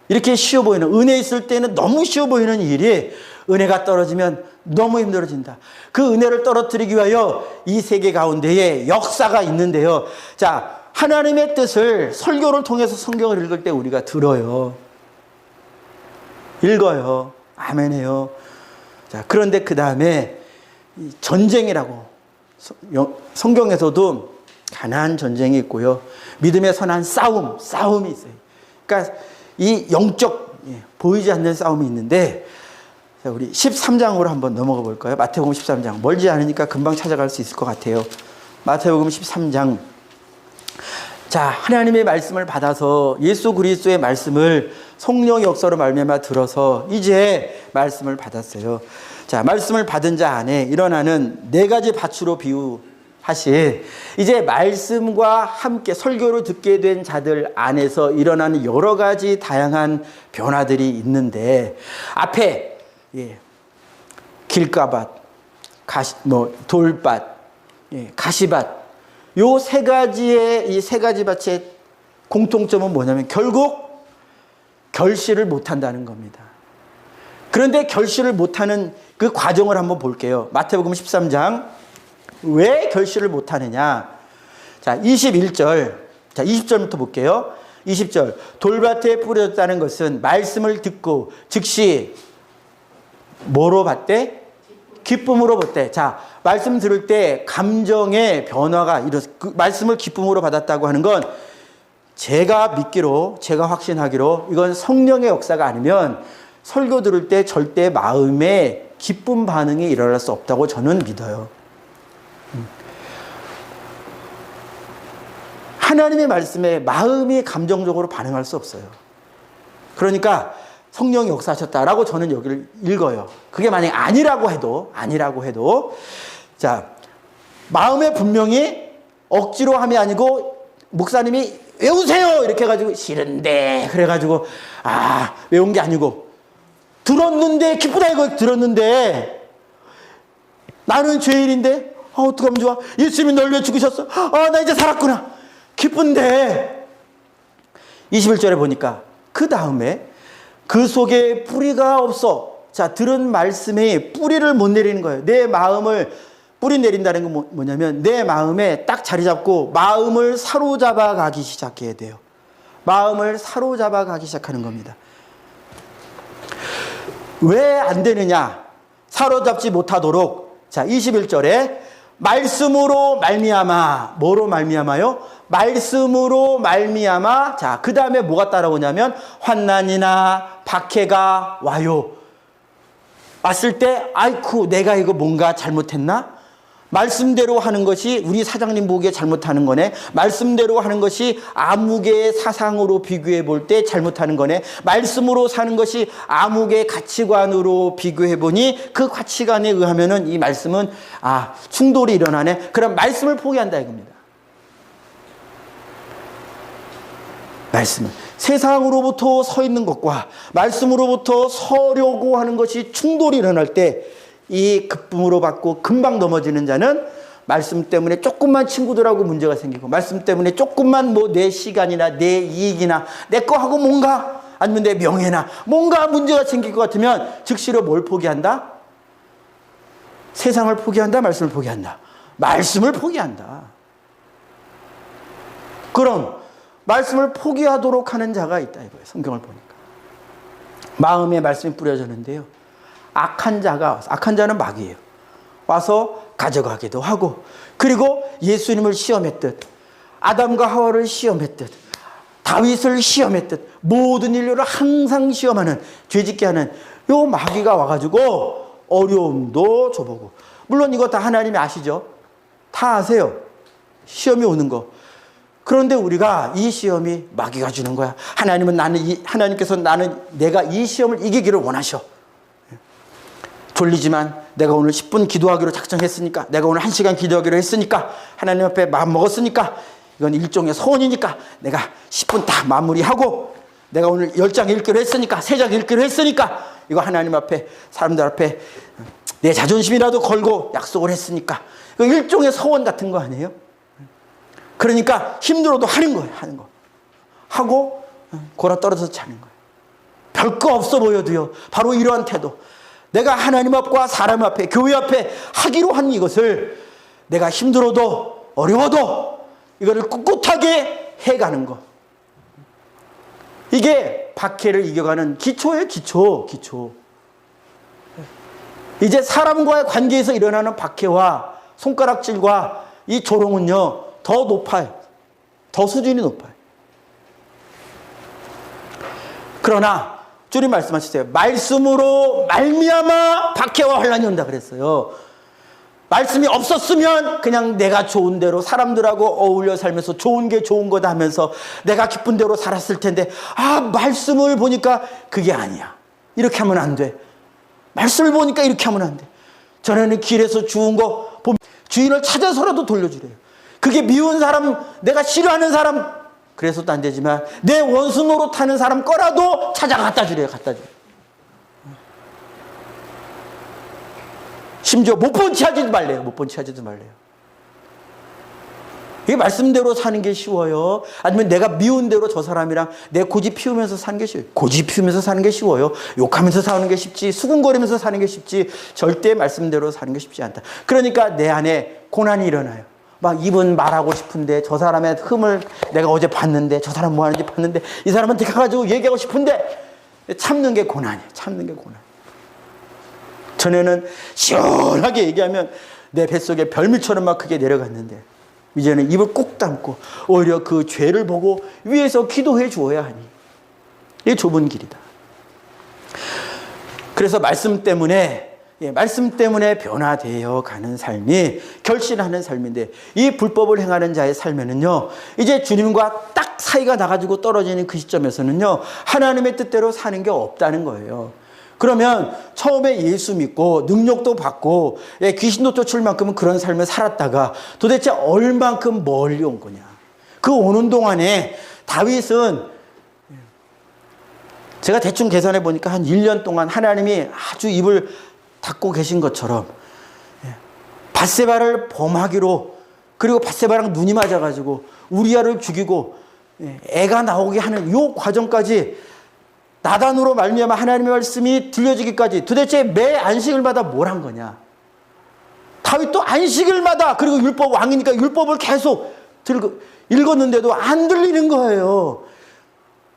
A: 이렇게 쉬워 보이는, 은혜 있을 때는 너무 쉬워 보이는 일이 은혜가 떨어지면 너무 힘들어진다. 그 은혜를 떨어뜨리기 위하여 이 세계 가운데에 역사가 있는데요. 자, 하나님의 뜻을 설교를 통해서 성경을 읽을 때 우리가 들어요. 읽어요. 아멘해요. 자, 그런데 그 다음에 전쟁이라고, 성경에서도 가난한 전쟁이 있고요. 믿음의 선한 싸움이 있어요. 그러니까 이 영적, 보이지 않는 싸움이 있는데, 자, 우리 13장으로 한번 넘어가 볼까요? 마태복음 13장. 멀지 않으니까 금방 찾아갈 수 있을 것 같아요. 마태복음 13장. 자, 하나님의 말씀을 받아서 예수 그리스도의 말씀을 성령의 역사로 말미암아 들어서 이제 말씀을 받았어요. 자, 말씀을 받은 자 안에 일어나는 네 가지 밭으로 비유하신, 이제 말씀과 함께 설교를 듣게 된 자들 안에서 일어나는 여러 가지 다양한 변화들이 있는데, 앞에 길가밭, 돌밭, 가시밭, 요 세 가지의, 이 세 가지 밭의 공통점은 뭐냐면 결국 결실을 못한다는 겁니다. 그런데 결실을 못하는 그 과정을 한번 볼게요. 마태복음 13장. 왜 결실을 못하느냐? 자, 21절. 자, 20절부터 볼게요. 20절. 돌밭에 뿌려졌다는 것은 말씀을 듣고 즉시 뭐로 봤대? 기쁨으로 봤대. 자, 말씀 들을 때 감정의 변화가 그 말씀을 기쁨으로 받았다고 하는 건 제가 믿기로, 제가 확신하기로 이건 성령의 역사가 아니면 설교 들을 때 절대 마음에 기쁨 반응이 일어날 수 없다고 저는 믿어요. 하나님의 말씀에 마음이 감정적으로 반응할 수 없어요. 그러니까 성령이 역사하셨다라고 저는 여기를 읽어요. 그게 만약에 아니라고 해도, 자, 마음에 분명히 억지로 함이 아니고 목사님이 외우세요 이렇게 해가지고 싫은데 그래가지고 외운 게 아니고 들었는데 기쁘다 이거 들었는데 나는 죄인인데 어떡하면 좋아. 예수님이 널 왜 죽으셨어? 나 이제 살았구나. 기쁜데 21절에 보니까 그 다음에 그 속에 뿌리가 없어. 자, 들은 말씀에 뿌리를 못 내리는 거예요. 내 마음을 뿌리 내린다는 건 뭐냐면 내 마음에 딱 자리 잡고 마음을 사로잡아 가기 시작해야 돼요. 마음을 사로잡아 가기 시작하는 겁니다. 왜 안 되느냐? 사로잡지 못하도록. 자, 21절에 말씀으로 말미암아. 뭐로 말미암아요? 말씀으로 말미암아. 자, 그 다음에 뭐가 따라오냐면 환난이나 박해가 와요. 왔을 때 아이쿠 내가 이거 뭔가 잘못했나? 말씀대로 하는 것이 우리 사장님 보기에 잘못하는 거네. 말씀대로 하는 것이 암흑의 사상으로 비교해 볼 때 잘못하는 거네. 말씀으로 사는 것이 암흑의 가치관으로 비교해 보니 그 가치관에 의하면은 이 말씀은 충돌이 일어나네. 그럼 말씀을 포기한다 이겁니다. 말씀은 세상으로부터 서 있는 것과 말씀으로부터 서려고 하는 것이 충돌이 일어날 때 이 급품으로 받고 금방 넘어지는 자는 말씀 때문에 조금만 친구들하고 문제가 생기고 말씀 때문에 조금만 뭐 내 시간이나 내 이익이나 내 거하고 뭔가 아니면 내 명예나 뭔가 문제가 생길 것 같으면 즉시로 뭘 포기한다? 세상을 포기한다? 말씀을 포기한다? 말씀을 포기한다. 그럼 말씀을 포기하도록 하는 자가 있다 이거예요. 성경을 보니까. 마음에 말씀이 뿌려졌는데요. 악한 자는 마귀예요. 와서 가져가기도 하고 그리고 예수님을 시험했듯 아담과 하와를 시험했듯 다윗을 시험했듯 모든 인류를 항상 시험하는 죄짓게 하는 요 마귀가 와가지고 어려움도 줘보고 물론 이거 다 하나님이 아시죠? 다 아세요. 시험이 오는 거. 그런데 우리가 이 시험이 마귀가 주는 거야. 하나님께서 내가 이 시험을 이기기를 원하셔. 졸리지만 내가 오늘 10분 기도하기로 작정했으니까 내가 오늘 1시간 기도하기로 했으니까 하나님 앞에 마음 먹었으니까 이건 일종의 소원이니까 내가 10분 다 마무리하고 내가 오늘 10장 읽기로 했으니까 3장 읽기로 했으니까 이거 하나님 앞에 사람들 앞에 내 자존심이라도 걸고 약속을 했으니까 이거 일종의 소원 같은 거 아니에요? 그러니까 힘들어도 하는 거예요. 하는 거. 하고 골아 떨어져서 자는 거예요. 별거 없어 보여도요. 바로 이러한 태도. 내가 하나님 앞과 사람 앞에 교회 앞에 하기로 한 이것을 내가 힘들어도 어려워도 이거를 꿋꿋하게 해가는 거. 이게 박해를 이겨가는 기초예요. 기초. 이제 사람과의 관계에서 일어나는 박해와 손가락질과 이 조롱은요. 더 높아요. 더 수준이 높아요. 그러나 주님 말씀하셨어요. 말씀으로 말미암아 박해와 환난이 온다 그랬어요. 말씀이 없었으면 그냥 내가 좋은 대로 사람들하고 어울려 살면서 좋은 게 좋은 거다 하면서 내가 기쁜 대로 살았을 텐데 말씀을 보니까 그게 아니야. 이렇게 하면 안 돼. 말씀을 보니까 이렇게 하면 안 돼. 전에는 길에서 주운 거 주인을 찾아서라도 돌려주래요. 그게 미운 사람, 내가 싫어하는 사람 그래서도 안 되지만 내 원수 노릇하는 사람 거라도 찾아 갖다 주래요. 심지어 못 본 체 하지도 말래요. 이게 말씀대로 사는 게 쉬워요? 아니면 내가 미운 대로 저 사람이랑 내 고집 피우면서 사는 게 쉬워요? 고집 피우면서 사는 게 쉬워요? 욕하면서 사는 게 쉽지? 수군거리면서 사는 게 쉽지? 절대 말씀대로 사는 게 쉽지 않다. 그러니까 내 안에 고난이 일어나요. 막 입은 말하고 싶은데 저 사람의 흠을 내가 어제 봤는데 저 사람 뭐 하는지 봤는데 이 사람한테 가가지고 얘기하고 싶은데 참는 게 고난이에요. 전에는 시원하게 얘기하면 내 뱃속에 별미처럼 막 크게 내려갔는데 이제는 입을 꾹 담고 오히려 그 죄를 보고 위에서 기도해 주어야 하니 이게 좁은 길이다. 그래서 말씀 때문에 변화되어 가는 삶이 결신하는 삶인데 이 불법을 행하는 자의 삶에는요 이제 주님과 딱 사이가 나가지고 떨어지는 그 시점에서는요 하나님의 뜻대로 사는 게 없다는 거예요. 그러면 처음에 예수 믿고 능력도 받고 귀신도 쫓을 만큼은 그런 삶을 살았다가 도대체 얼만큼 멀리 온 거냐. 그 오는 동안에 다윗은 제가 대충 계산해 보니까 한 1년 동안 하나님이 아주 입을 닫고 계신 것처럼 밧세바를 범하기로, 그리고 밧세바랑 눈이 맞아가지고 우리아를 죽이고 애가 나오게 하는 이 과정까지 나단으로 말미암아 하나님의 말씀이 들려지기까지 도대체 매 안식일마다 뭘 한 거냐. 다윗도 안식일마다, 그리고 율법 왕이니까 율법을 계속 읽었는데도 안 들리는 거예요.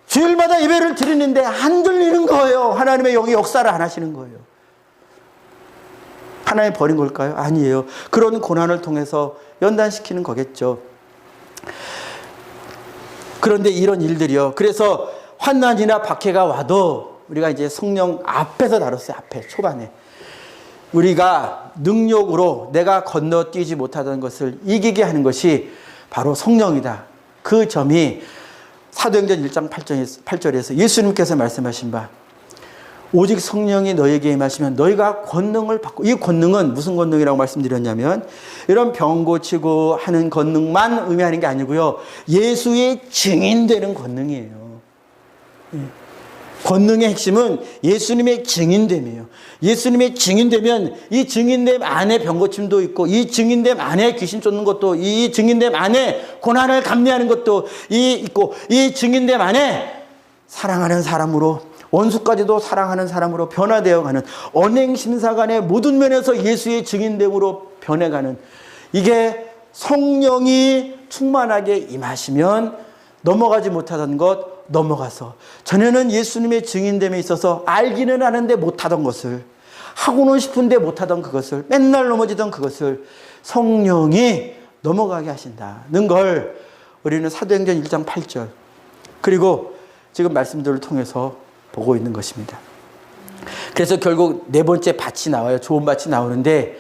A: 주일마다 예배를 드리는데 안 들리는 거예요. 하나님의 영이 역사를 안 하시는 거예요. 하나님 버린 걸까요? 아니에요. 그런 고난을 통해서 연단시키는 거겠죠. 그런데 이런 일들이요. 그래서 환난이나 박해가 와도 우리가 이제 성령 앞에서 다뤘어요. 앞에 초반에. 우리가 능력으로 내가 건너뛰지 못하던 것을 이기게 하는 것이 바로 성령이다. 그 점이 사도행전 1장 8절에서 예수님께서 말씀하신 바, 오직 성령이 너에게 임하시면 너희가 권능을 받고, 이 권능은 무슨 권능이라고 말씀드렸냐면 이런 병 고치고 하는 권능만 의미하는 게 아니고요, 예수의 증인되는 권능이에요. 권능의 핵심은 예수님의 증인됨이에요. 예수님의 증인되면 이 증인됨 안에 병고침도 있고, 이 증인됨 안에 귀신 쫓는 것도, 이 증인됨 안에 고난을 감내하는 것도 있고, 이 증인됨 안에 사랑하는 사람으로, 원수까지도 사랑하는 사람으로 변화되어 가는, 언행심사간의 모든 면에서 예수의 증인됨으로 변해가는, 이게 성령이 충만하게 임하시면 넘어가지 못하던 것 넘어가서, 전에는 예수님의 증인됨에 있어서 알기는 하는데 못하던 것을, 하고는 싶은데 못하던 그것을, 맨날 넘어지던 그것을 성령이 넘어가게 하신다는 걸 우리는 사도행전 1장 8절 그리고 지금 말씀들을 통해서 보고 있는 것입니다. 그래서 결국 네 번째 밭이 나와요. 좋은 밭이 나오는데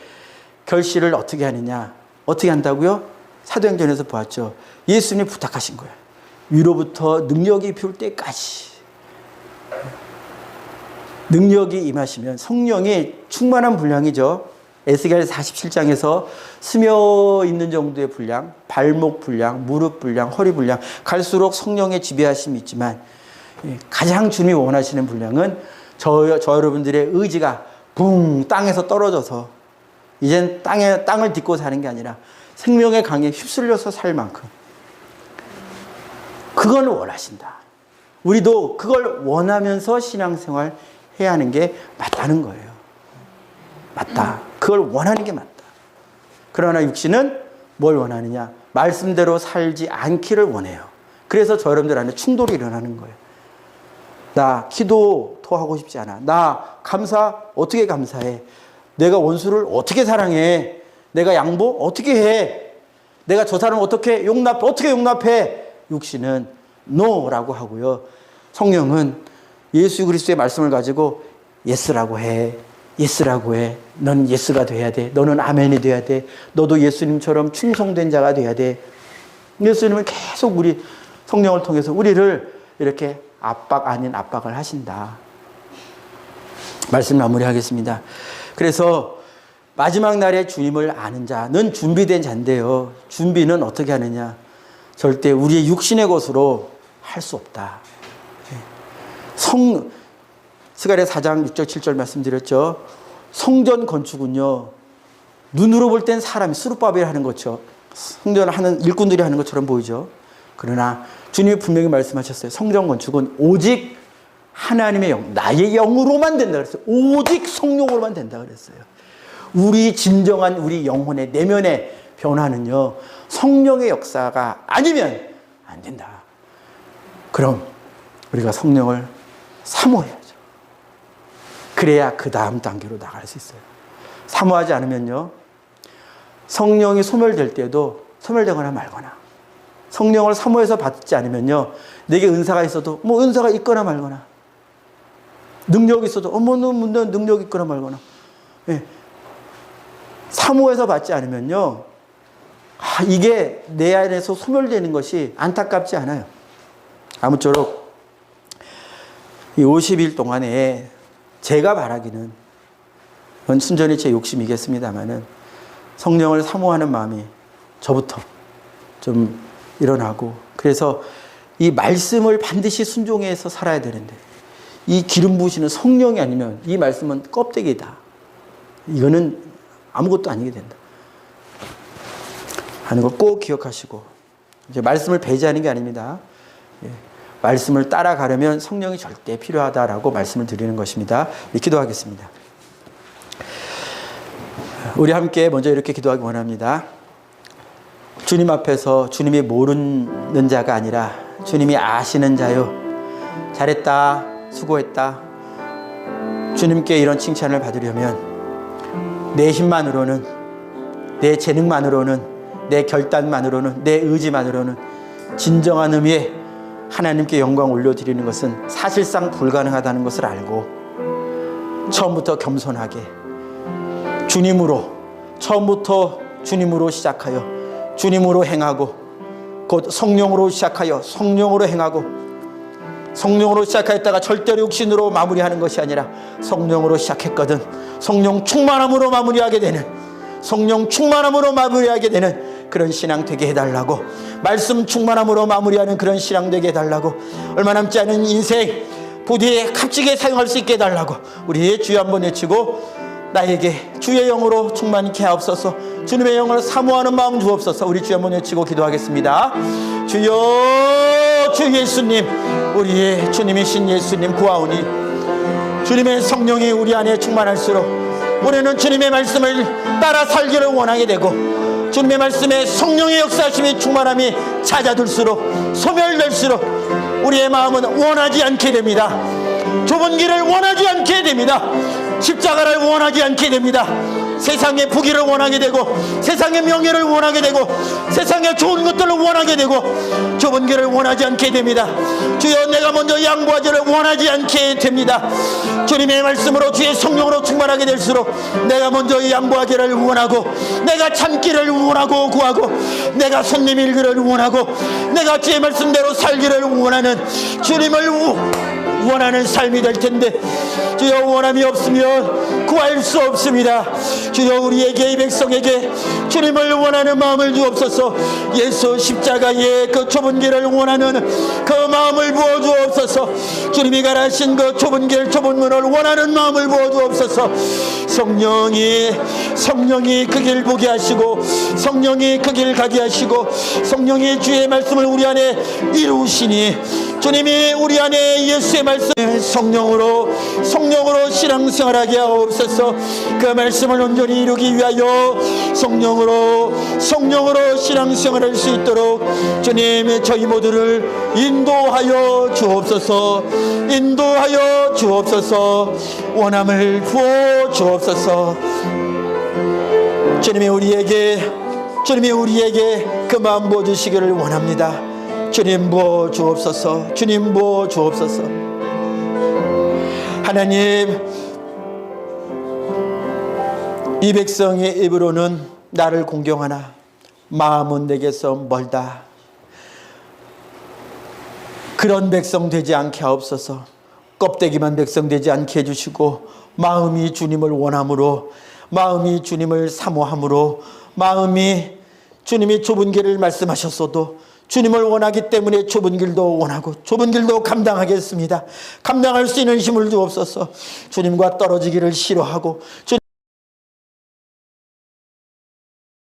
A: 결실을 어떻게 하느냐. 어떻게 한다고요? 사도행전에서 보았죠. 예수님이 부탁하신 거예요. 위로부터 능력이 피울 때까지. 능력이 임하시면, 성령이 충만한 분량이죠. 에스겔 47장에서 스며 있는 정도의 분량, 발목 분량, 무릎 분량, 허리 분량, 갈수록 성령의 지배하심이 있지만 가장 주님이 원하시는 분량은 저 여러분들의 의지가 붕 땅에서 떨어져서 이젠 땅을 딛고 사는 게 아니라 생명의 강에 휩쓸려서 살 만큼, 그걸 원하신다. 우리도 그걸 원하면서 신앙생활 해야 하는 게 맞다는 거예요. 맞다. 그걸 원하는 게 맞다. 그러나 육신은 뭘 원하느냐? 말씀대로 살지 않기를 원해요. 그래서 저 여러분들 안에 충돌이 일어나는 거예요. 나 기도도 하고 싶지 않아. 나 감사 어떻게 감사해? 내가 원수를 어떻게 사랑해? 내가 양보 어떻게 해? 내가 저 사람 어떻게 용납해? 육신은 no라고 하고요. 성령은 예수 그리스도의 말씀을 가지고 예스라고 해. 예스라고 해. 넌 예스가 돼야 돼. 너는 아멘이 돼야 돼. 너도 예수님처럼 충성된 자가 돼야 돼. 예수님은 계속 우리 성령을 통해서 우리를 이렇게 압박 아닌 압박을 하신다. 말씀 마무리하겠습니다. 그래서 마지막 날에 주님을 아는 자는 준비된 자인데요. 준비는 어떻게 하느냐? 절대 우리의 육신의 것으로 할 수 없다. 스가랴 4장 6절 7절 말씀드렸죠. 성전 건축은요, 눈으로 볼 땐 사람이 스룹바벨이 하는 것처럼, 성전을 하는 일꾼들이 하는 것처럼 보이죠. 그러나 주님이 분명히 말씀하셨어요. 성전 건축은 오직 하나님의 영, 나의 영으로만 된다 그랬어요. 오직 성령으로만 된다 그랬어요. 우리 진정한 우리 영혼의 내면의 변화는요, 성령의 역사가 아니면 안 된다. 그럼 우리가 성령을 사모해야죠. 그래야 그 다음 단계로 나갈 수 있어요. 사모하지 않으면요, 성령이 소멸될 때도 소멸되거나 말거나, 성령을 사모해서 받지 않으면요, 내게 은사가 있어도 뭐 은사가 있거나 말거나, 능력이 있어도 능력이 있거나 말거나, 예. 사모해서 받지 않으면요, 이게 내 안에서 소멸되는 것이 안타깝지 않아요. 아무쪼록 이 50일 동안에 제가 바라기는, 그건 순전히 제 욕심이겠습니다만은, 성령을 사모하는 마음이 저부터 좀 일어나고, 그래서 이 말씀을 반드시 순종해서 살아야 되는데, 이 기름 부으시는 성령이 아니면 이 말씀은 껍데기다. 이거는 아무것도 아니게 된다 하는 거 꼭 기억하시고, 이제 말씀을 배제하는 게 아닙니다. 말씀을 따라가려면 성령이 절대 필요하다라고 말씀을 드리는 것입니다. 기도하겠습니다. 우리 함께 먼저 이렇게 기도하기 원합니다. 주님 앞에서 주님이 모르는 자가 아니라 주님이 아시는 자요, 잘했다, 수고했다, 주님께 이런 칭찬을 받으려면 내 힘만으로는, 내 재능만으로는, 내 결단만으로는, 내 의지만으로는 진정한 의미의 하나님께 영광 올려드리는 것은 사실상 불가능하다는 것을 알고, 처음부터 겸손하게 주님으로, 처음부터 주님으로 시작하여 주님으로 행하고, 곧 성령으로 시작하여 성령으로 행하고, 성령으로 시작했다가 절대로 육신으로 마무리하는 것이 아니라 성령으로 시작했거든 성령 충만함으로 마무리하게 되는, 성령 충만함으로 마무리하게 되는 그런 신앙 되게 해달라고, 말씀 충만함으로 마무리하는 그런 신앙 되게 해달라고, 얼마 남지 않은 인생 부디에 값지게 사용할 수 있게 해달라고 우리의 주여 한번 외치고, 나에게 주의 영으로 충만케 하옵소서, 주님의 영을 사모하는 마음 주옵소서. 우리 주여 한번 외치고 기도하겠습니다. 주여, 주 예수님, 우리의 주님이신 예수님 구하오니, 주님의 성령이 우리 안에 충만할수록 우리는 주님의 말씀을 따라 살기를 원하게 되고, 주님의 말씀에 성령의 역사심이 충만함이 잦아들수록, 소멸될수록 우리의 마음은 원하지 않게 됩니다. 좁은 길을 원하지 않게 됩니다. 십자가를 원하지 않게 됩니다. 세상의 부귀를 원하게 되고, 세상의 명예를 원하게 되고, 세상의 좋은 것들을 원하게 되고, 좁은 길을 원하지 않게 됩니다. 주여, 내가 먼저 양보하지를 원하지 않게 됩니다. 주님의 말씀으로, 주의 성령으로 충만하게 될수록 내가 먼저 양보하기를 원하고, 내가 참기를 원하고 구하고, 내가 손님 일기를 원하고, 내가 주의 말씀대로 살기를 원하는, 주님을 원하는 삶이 될 텐데, 주여, 원함이 없으면 구할 수 없습니다. 주여, 우리에게, 이 백성에게 주님을 원하는 마음을 주옵소서. 예수 십자가의 그 좁은 길을 원하는 그 마음을 부어 주옵소서. 주님이 가라신 그 좁은 길, 좁은 문을 원하는 마음을 부어 주옵소서. 성령이 그 길 보게 하시고, 성령이 그 길 가게 하시고, 성령이 주의 말씀을 우리 안에 이루시니, 주님이 우리 안에 예수의 말씀 성령으로 신앙생활하게 하옵소서. 그 말씀을 온전히 이루기 위하여 성령으로 신앙생활할 수 있도록 주님, 저희 모두를 인도하여 주옵소서. 인도하여 주옵소서. 원함을 부어 주옵소서. 주님이 우리에게 그 마음 부어 주시기를 원합니다. 주님 부어 주옵소서. 주님 부어 주옵소서. 하나님, 이 백성의 입으로는 나를 공경하나 마음은 내게서 멀다. 그런 백성 되지 않게 하옵소서. 껍데기만 백성 되지 않게 해주시고, 마음이 주님을 원함으로, 마음이 주님을 사모함으로, 마음이 주님이 좁은 길을 말씀하셨어도 주님을 원하기 때문에 좁은 길도 원하고, 좁은 길도 감당하겠습니다. 감당할 수 있는 힘을 주옵소서. 주님과 떨어지기를 싫어하고,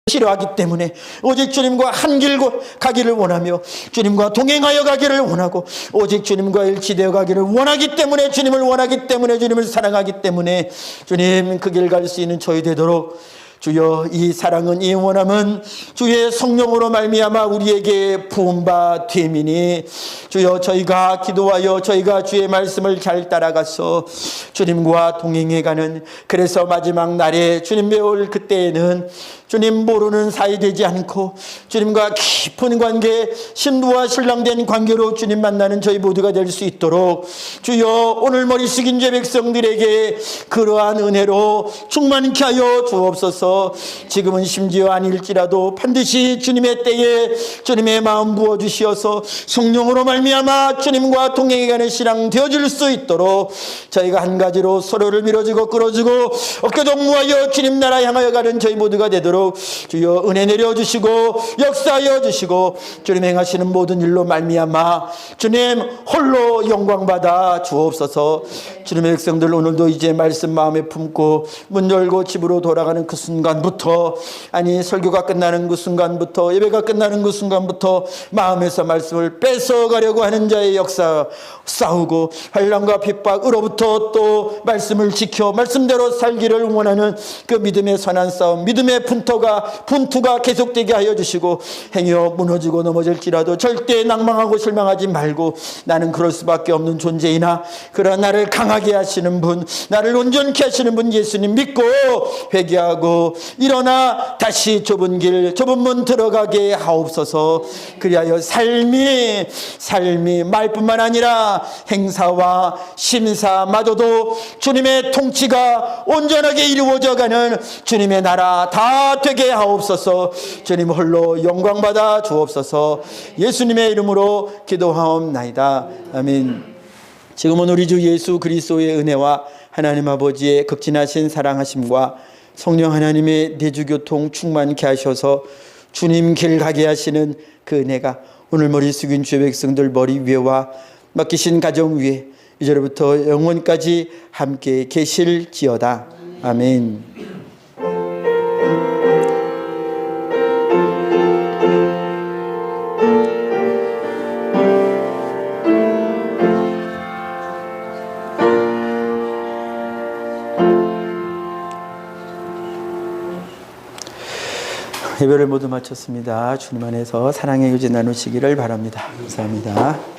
A: 싫어하기 때문에 오직 주님과 한 길 가기를 원하며, 주님과 동행하여 가기를 원하고, 오직 주님과 일치되어 가기를 원하기 때문에, 주님을 원하기 때문에, 주님을 사랑하기 때문에 주님 그 길 갈 수 있는 저희 되도록 주여, 이 사랑은, 이 원함은 주의 성령으로 말미암아 우리에게 부음바 되미니, 주여, 저희가 기도하여 저희가 주의 말씀을 잘 따라가서 주님과 동행해가는, 그래서 마지막 날에 주님 배울 그때에는 주님 모르는 사이 되지 않고 주님과 깊은 관계, 신부와 신랑된 관계로 주님 만나는 저희 모두가 될 수 있도록 주여, 오늘 머리 숙인 제 백성들에게 그러한 은혜로 충만케 하여 주옵소서. 지금은 심지어 아닐지라도 반드시 주님의 때에 주님의 마음 부어주시어서 성령으로 말미암아 주님과 동행해가는 신앙 되어질 수 있도록 저희가 한 가지로 서로를 밀어주고 끌어주고 어깨동무하여 주님 나라 향하여 가는 저희 모두가 되도록 있도록 주여 은혜 내려주시고 역사하여 주시고 주님 행하시는 모든 일로 말미암아 주님 홀로 영광받아 주옵소서. 주님의 백성들 오늘도 이제 말씀 마음에 품고 문 열고 집으로 돌아가는 그 순간부터, 아니 설교가 끝나는 그 순간부터, 예배가 끝나는 그 순간부터 마음에서 말씀을 뺏어가려고 하는 자의 역사 싸우고 환난과 핍박으로부터 또 말씀을 지켜 말씀대로 살기를 원하는 그 믿음의 선한 싸움, 믿음의 분투가 계속되게 하여 주시고, 행여 무너지고 넘어질지라도 절대 낭망하고 실망하지 말고 나는 그럴 수밖에 없는 존재이나 그러나 나를 강하게 하시는 분, 나를 온전케 하시는 분 예수님 믿고 회개하고 일어나 다시 좁은 길 좁은 문 들어가게 하옵소서. 그리하여 삶이 말뿐만 아니라 행사와 심사마저도 주님의 통치가 온전하게 이루어져가는 주님의 나라 다 되게 하옵소서. 주님 홀로 영광받아 주옵소서. 예수님의 이름으로 기도하옵나이다. 아멘. 지금은 우리 주 예수 그리스도의 은혜와 하나님 아버지의 극진하신 사랑하심과 성령 하나님의 내주교통 충만케 하셔서 주님 길 가게 하시는 그 은혜가 오늘 머리 숙인 주의 백성들 머리 위에와 맡기신 가정 위에 이제로부터 영원까지 함께 계실지어다. 아멘. 예배를 모두 마쳤습니다. 주님 안에서 사랑의 유지 나누시기를 바랍니다. 감사합니다.